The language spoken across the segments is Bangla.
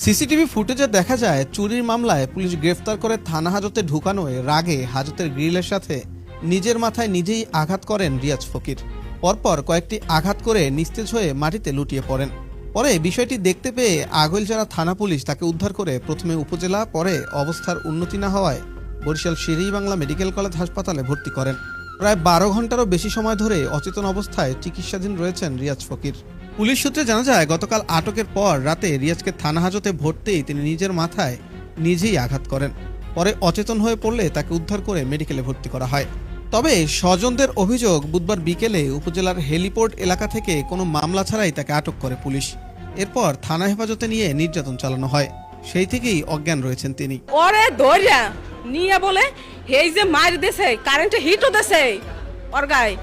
সিসিটিভি ফুটেজে দেখা যায় চুরির মামলায় পুলিশ গ্রেফতার করে থানা হাজতে ঢুকানোয় রাগে হাজতের গ্রিলের সাথে নিজের মাথায় নিজেই আঘাত করেন রিয়াজ ফকির। পরপর কয়েকটি আঘাত করে নিস্তেজ হয়ে মাটিতে লুটিয়ে পড়েন। পরে বিষয়টি দেখতে পেয়ে আগৈলঝাড়া থানা পুলিশ তাকে উদ্ধার করে প্রথমে উপজেলা, পরে অবস্থার উন্নতি না হওয়ায় বরিশাল শের-ই-বাংলা মেডিকেল কলেজ হাসপাতালে ভর্তি করেন। প্রায় 12 ঘন্টারও বেশি সময় ধরে অচেতন অবস্থায় চিকিৎসাধীন রয়েছেন রিয়াজ ফকির। পুলিশ সূত্রে জানা যায়, গতকাল আটকের পর রাতে রিয়াজকে থানা হাজতে ভর্তিই তিনি নিজের মাথায় নিজেই আঘাত করেন। পরে অচেতন হয়ে পড়লে তাকে উদ্ধার করে মেডিকেলে ভর্তি করা হয়। তবে স্বজনদের অভিযোগ, বুধবার বিকেলে উপজেলার হেলিপোর্ট এলাকা থেকে কোনো মামলা ছাড়াই তাকে আটক করে পুলিশ। এরপর থানা হেফাজতে নিয়ে নির্যাতন চালানো হয়। সেই থেকেই অজ্ঞান রয়েছেন তিনি। ওরে ধরিয়া নিয়ে বলে এই যে মার দেছে, কারেন্টে হিটও দেছে, ওর গায়ে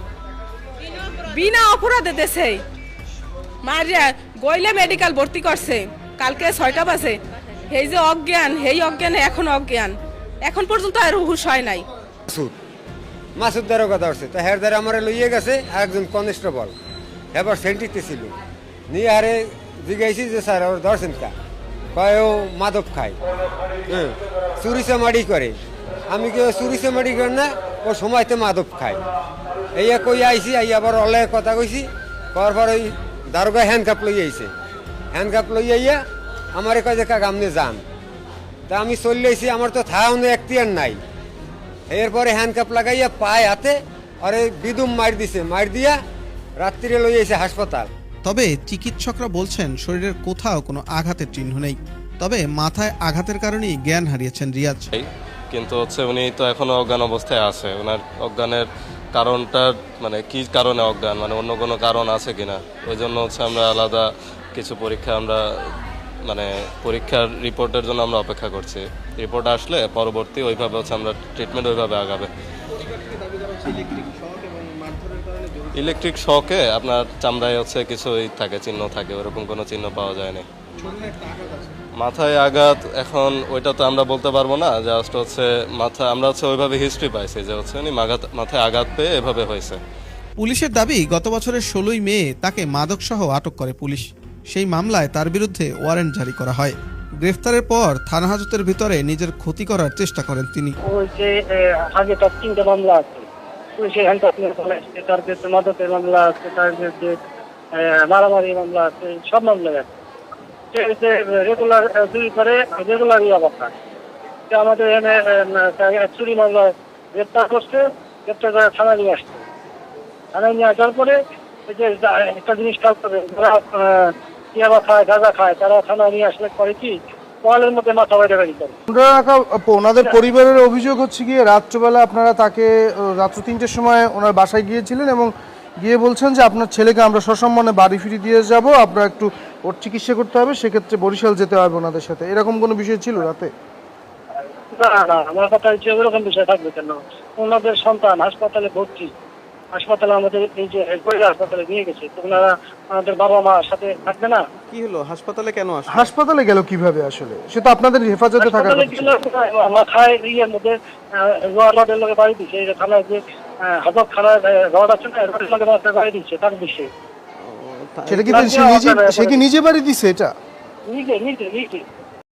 বিনা অপরাধে দেছে, মারিয়া গইলে মেডিকেল ভর্তি করছে। কালকে 6টা বাজে এই যে অজ্ঞান, এই অজ্ঞানে এখন অজ্ঞান, এখন পর্যন্ত আর হুঁশ হয় নাই। মাসুদ্দারও কথা হচ্ছে, তা হের দ্বারা আমার লইয়ে গেছে একজন কনস্টেবল, এবার সেন্টিতে ছিল নিয়ে আরে জিজ্ঞাসি যে স্যার ওর ধরছেন কা, কয় ও মাদক খায়, হ্যাঁ চুরিচা মাড়ি করে। আমি কেউ চুরিচা মাড়ি করে না, ও সময়তে মাদক খায়। এই কই আইসি, আই আবার অলে কথা কইছি, কর পর ওই দারোগা হ্যান্ডকাপ লই আইছে, হ্যান্ডকাপ লই আইয়া আমারে কয় যে কাক আমনে যান। তা আমি চলে আইছি, আমার তো থাউনে এখতিয়ার নাই। এরপরে হ্যান্ডকাপ লাগাইয়া পায়ে হাতে আরে বিদুম মার দিছে, মার দিয়া রাত্রিরে লই আইছে হাসপাতাল। তবে চিকিৎসকরা বলছেন শরীরের কোথাও কোনো আঘাতের চিহ্ন নেই। তবে মাথায় আঘাতের কারণেই জ্ঞান হারিয়েছেন রিয়াজ। কিন্তু উনি তো এখনো অজ্ঞান অবস্থায় আছে। ওনার অজ্ঞানের কারণটা কি কারণে অজ্ঞান, অন্য কোনো কারণ আছে কিনা, ওই জন্য আমরা আলাদা কিছু পরীক্ষা পরীক্ষার রিপোর্টের জন্য আমরা অপেক্ষা করছি। রিপোর্ট আসলে পরবর্তী ওইভাবে আমরা ট্রিটমেন্ট ওইভাবে আগাবে। ইলেকট্রিক শকে আপনার চামড়ায় কিছু থাকে, চিহ্ন থাকে, ওরকম কোনো চিহ্ন পাওয়া যায় না। মাথায় আঘাত এখন ওইটা তো আমরা বলতে পারবো না, জাস্ট আমরা ওইভাবে হিস্ট্রি পাইছি যে উনি মাথায় আঘাত পেয়ে এভাবে হয়েছে। পুলিশের দাবি, গত বছরের 16ই মে তাকে মাদকসহ আটক করে পুলিশ। সেই মামলায় তার বিরুদ্ধে ওয়ারেন্ট জারি করা হয়। গ্রেফতারের পর থানা হাজতের ভিতরে নিজের ক্ষতি করার চেষ্টা করেন তিনি। ওই যে আগে তার 3টা মামলা আছে, পুলিশের হ্যান্ডকাপ আছে, তার বিরুদ্ধে মাদকের মামলা আছে, তার বিরুদ্ধে মারামারি মামলা আছে, সব মামলা আছে। রেগুলার চুরি করে, রেগুলারই অবস্থা। আমাদের এখানে চুরি মামলা গ্রেপ্তার করছে, গ্রেপ্তার করে থানায় নিয়ে আসছে। থানায় নিয়ে আসার পরে ওই যে একটা জিনিস খেয়াল করে, যারা ইয়াবা খায়, গাঁজা খায়, তারা থানায় নিয়ে আসলে করে কি পয়ালের মধ্যে মাথা বাইরে বেরিয়ে করে। ওনাদের পরিবারের অভিযোগ হচ্ছে গিয়ে রাত্রবেলা আপনারা তাকে রাত্র 3টের সময় ওনার বাসায় গিয়েছিলেন এবং গিয়ে বলছেন যে আপনার ছেলেকে আমরা সসম্মানে বাড়ি ফিরিয়ে দিয়ে যাব, আপনারা একটু ওর চিকিৎসা করতে হবে, সেক্ষেত্রে বরিশাল যেতে হবে ওনাদের সাথে। এরকম কোনো বিষয় ছিল রাতে? না না, আমার কথা হচ্ছে ওরকম বিষয় থাকবে কেন? ওনাদের সন্তান হাসপাতালে ভর্তি, হাসপাতালে আমাদের এই যে হাসপাতালে নিয়ে গেছে, তো ওনারা আমাদের বাবা মা সাথে থাকবে না? কি হলো, হাসপাতালে কেন আসলো? হাসপাতালে গেল কিভাবে? আসলে সে তো আপনাদের হেফাজতে থাকার কথা। মাথায় ইয়ের মধ্যে রডের লগে বাড়ি দিচ্ছে, এই যে থানায় যে হাজত থানায় রড আছে না, রডের লগে মাথায় বাড়ি দিচ্ছে, তার বিষয়ে। সেটা কি সে কি নিজে বাড়ি দিচ্ছে? এটা নিজে নিজে নিজে